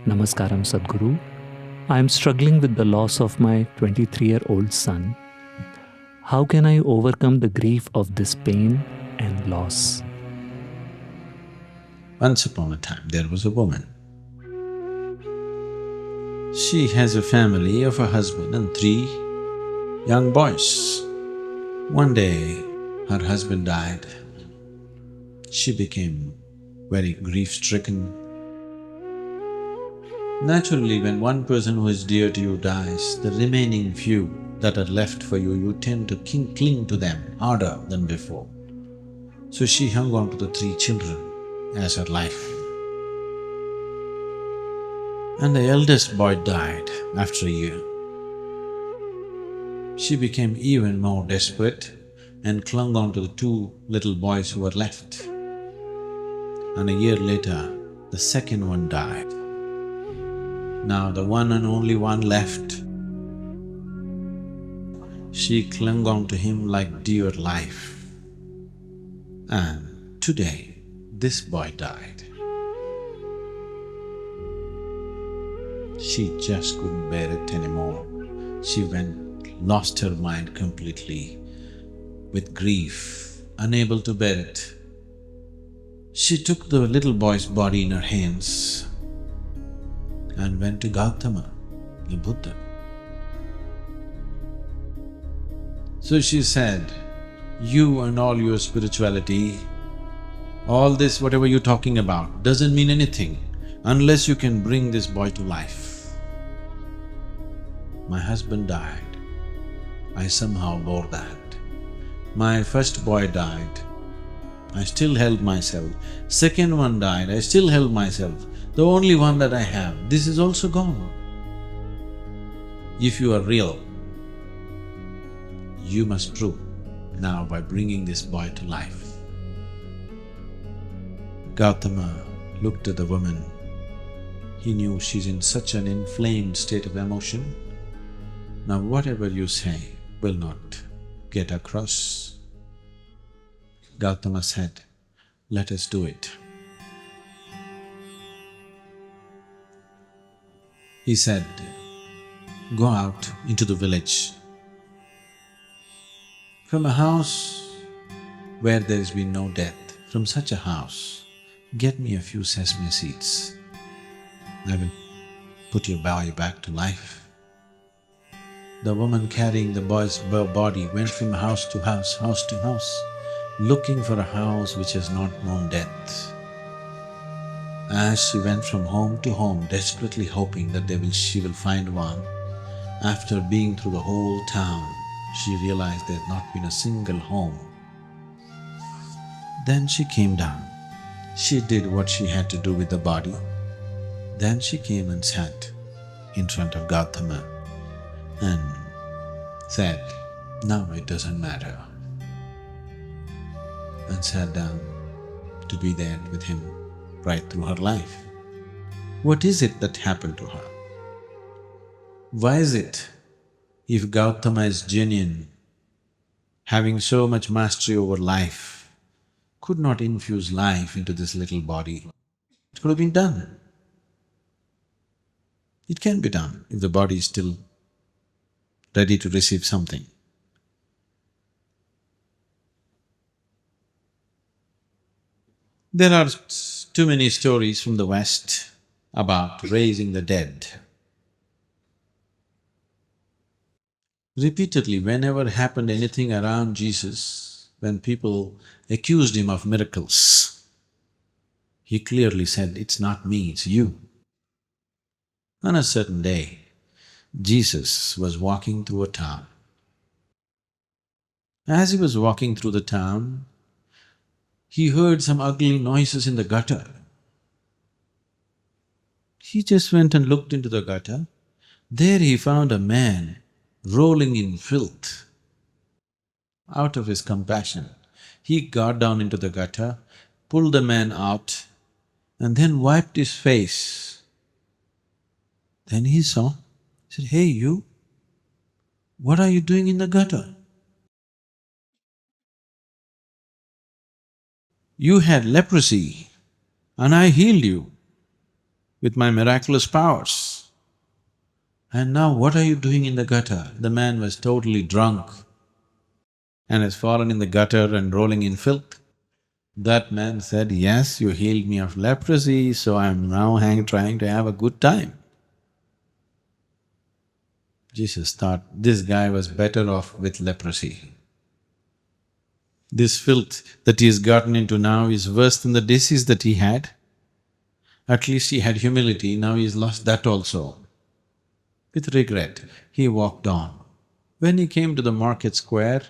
Namaskaram, Sadhguru. I am struggling with the loss of my 23-year-old son. How can I overcome the grief of this pain and loss? Once upon a time, there was a woman. She has a family of a husband and three young boys. One day, her husband died. She became very grief-stricken. Naturally, when one person who is dear to you dies, the remaining few that are left for you, you tend to cling to them harder than before. So she hung on to the three children as her life. And the eldest boy died after a year. She became even more desperate and clung on to the two little boys who were left. And a year later, the second one died. Now the one and only one left, she clung on to him like dear life. And today, this boy died. She just couldn't bear it anymore. She lost her mind completely with grief, unable to bear it. She took the little boy's body in her hands and went to Gautama, the Buddha. So she said, "You and all your spirituality, all this whatever you're talking about doesn't mean anything unless you can bring this boy to life. My husband died, I somehow bore that. My first boy died, I still held myself. Second one died, I still held myself. The only one that I have, this is also gone. If you are real, you must prove now by bringing this boy to life." Gautama looked at the woman. He knew she's in such an inflamed state of emotion. Now whatever you say will not get across. Gautama said, "Let us do it." He said, "Go out into the village. From a house where there has been no death, from such a house, get me a few sesame seeds. I will put your boy back to life." The woman carrying the boy's body went from house to house, looking for a house which has not known death. As she went from home to home, desperately hoping that she will find one, after being through the whole town, she realized there had not been a single home. Then she came down. She did what she had to do with the body. Then she came and sat in front of Gautama and said, "Now it doesn't matter," and sat down to be there with him right through her life. What is it that happened to her? Why is it, if Gautama is genuine, having so much mastery over life, could not infuse life into this little body? It could have been done. It can be done if the body is still ready to receive something. There are too many stories from the West about raising the dead. Repeatedly, whenever happened anything around Jesus, when people accused him of miracles, he clearly said, "It's not me, it's you." On a certain day, Jesus was walking through a town. As he was walking through the town, he heard some ugly noises in the gutter. He just went and looked into the gutter. There he found a man rolling in filth. Out of his compassion, he got down into the gutter, pulled the man out, and then wiped his face. Then he saw, he said, "Hey you, what are you doing in the gutter? You had leprosy and I healed you. with my miraculous powers. And now what are you doing in the gutter? The man was totally drunk and has fallen in the gutter and rolling in filth. That man said, yes, you healed me of leprosy, so I'm now trying to have a good time. Jesus thought this guy was better off with leprosy. This filth that he's gotten into now is worse than the disease that he had. At least he had humility, now he's lost that also. With regret, he walked on. When he came to the market square,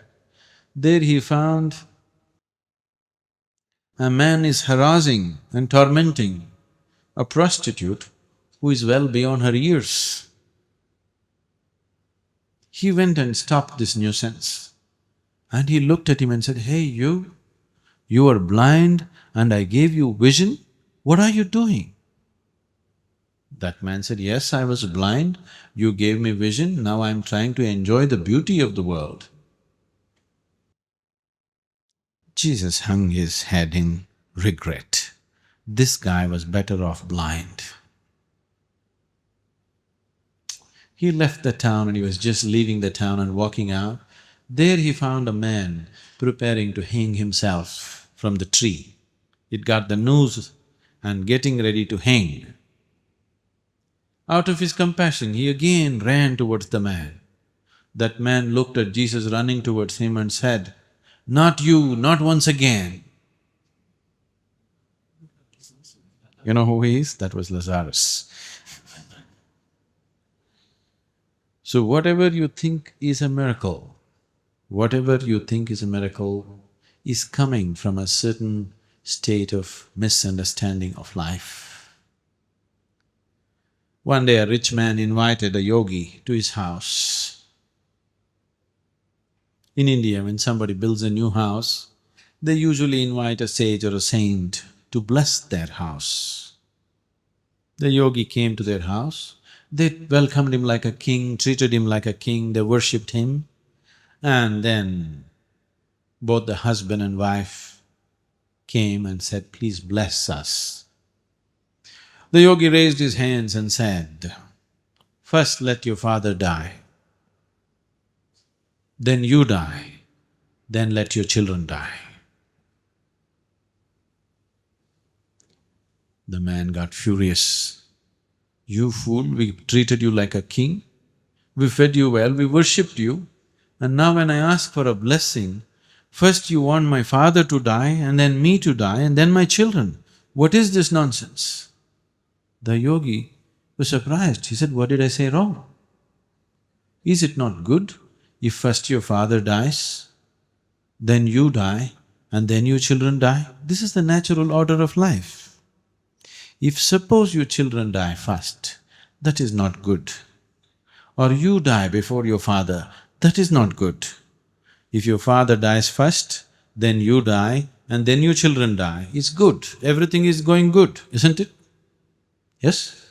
there he found a man is harassing and tormenting a prostitute who is well beyond her years. He went and stopped this nuisance and he looked at him and said, hey, you are blind and I gave you vision, what are you doing? That man said, yes, I was blind, you gave me vision, now I'm trying to enjoy the beauty of the world. Jesus hung his head in regret. This guy was better off blind. He left the town and he was just leaving the town and walking out. There he found a man preparing to hang himself from the tree. It got the noose and getting ready to hang. Out of his compassion, he again ran towards the man. That man looked at Jesus running towards him and said, not you, not once again. You know who he is? That was Lazarus. So whatever you think is a miracle, whatever you think is a miracle is coming from a certain state of misunderstanding of life. One day a rich man invited a yogi to his house. In India, when somebody builds a new house, they usually invite a sage or a saint to bless their house. The yogi came to their house, they welcomed him like a king, treated him like a king, they worshipped him, and then both the husband and wife came and said, please bless us. The yogi raised his hands and said, first let your father die, then you die, then let your children die. The man got furious. You fool, we treated you like a king, we fed you well, we worshipped you, and now when I ask for a blessing, first you want my father to die and then me to die and then my children. What is this nonsense? The yogi was surprised. He said, what did I say wrong? Is it not good if first your father dies, then you die and then your children die? This is the natural order of life. If suppose your children die first, that is not good. Or you die before your father, that is not good. If your father dies first, then you die and then your children die, it's good, everything is going good, isn't it? Yes?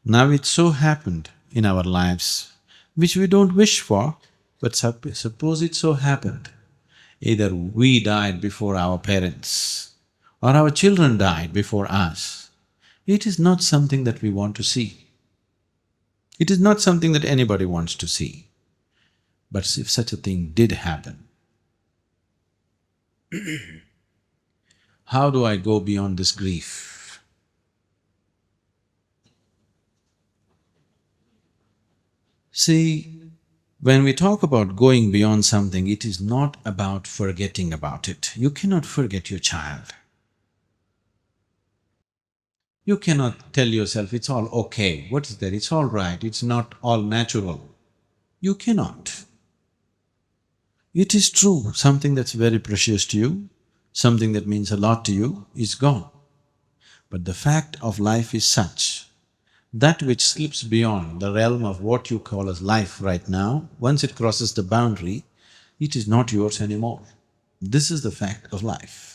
Now it so happened in our lives, which we don't wish for, but suppose it so happened, either we died before our parents or our children died before us, it is not something that we want to see. It is not something that anybody wants to see. But if such a thing did happen, how do I go beyond this grief? See, when we talk about going beyond something, it is not about forgetting about it. You cannot forget your child. You cannot tell yourself, it's all okay, what is there, it's all right, it's not all natural. You cannot. It is true, something that's very precious to you, something that means a lot to you is gone. But the fact of life is such, that which slips beyond the realm of what you call as life right now, once it crosses the boundary, it is not yours anymore. This is the fact of life.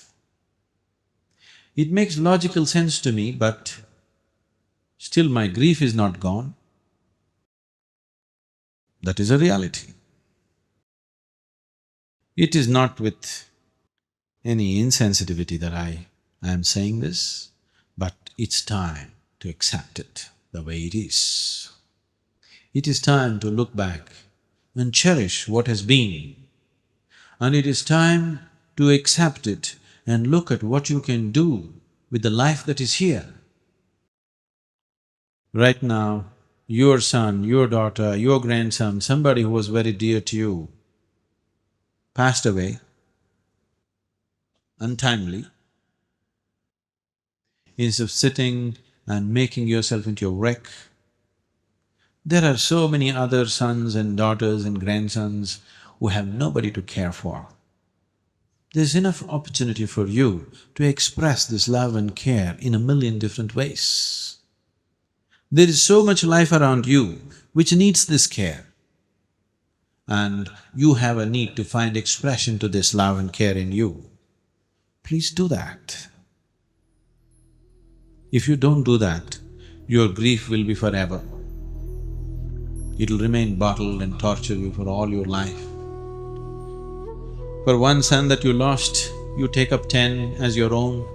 It makes logical sense to me, but still my grief is not gone. That is a reality. It is not with any insensitivity that I am saying this. but it's time to accept it the way it is. It is time to look back and cherish what has been, and it is time to accept it and look at what you can do with the life that is here. Right now, your son, your daughter, your grandson, somebody who was very dear to you, passed away untimely. Instead of sitting and making yourself into a wreck, there are so many other sons and daughters and grandsons who have nobody to care for. There's enough opportunity for you to express this love and care in a million different ways. There is so much life around you which needs this care, and you have a need to find expression to this love and care in you. Please do that. If you don't do that, your grief will be forever. It'll remain bottled and torture you for all your life. For one son that you lost, you take up 10 as your own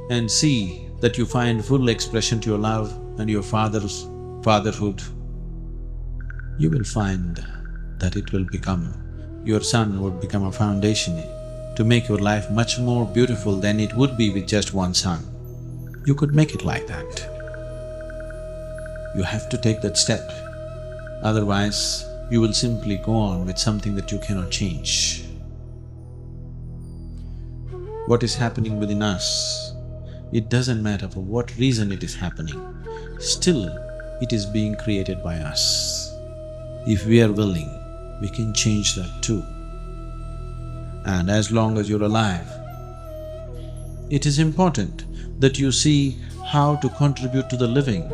and see that you find full expression to your love and your father's fatherhood. You will find that it will become… your son would become a foundation to make your life much more beautiful than it would be with just one son. You could make it like that. You have to take that step, otherwise you will simply go on with something that you cannot change. What is happening within us, it doesn't matter for what reason it is happening, still it is being created by us. If we are willing, we can change that too. And as long as you're alive, it is important that you see how to contribute to the living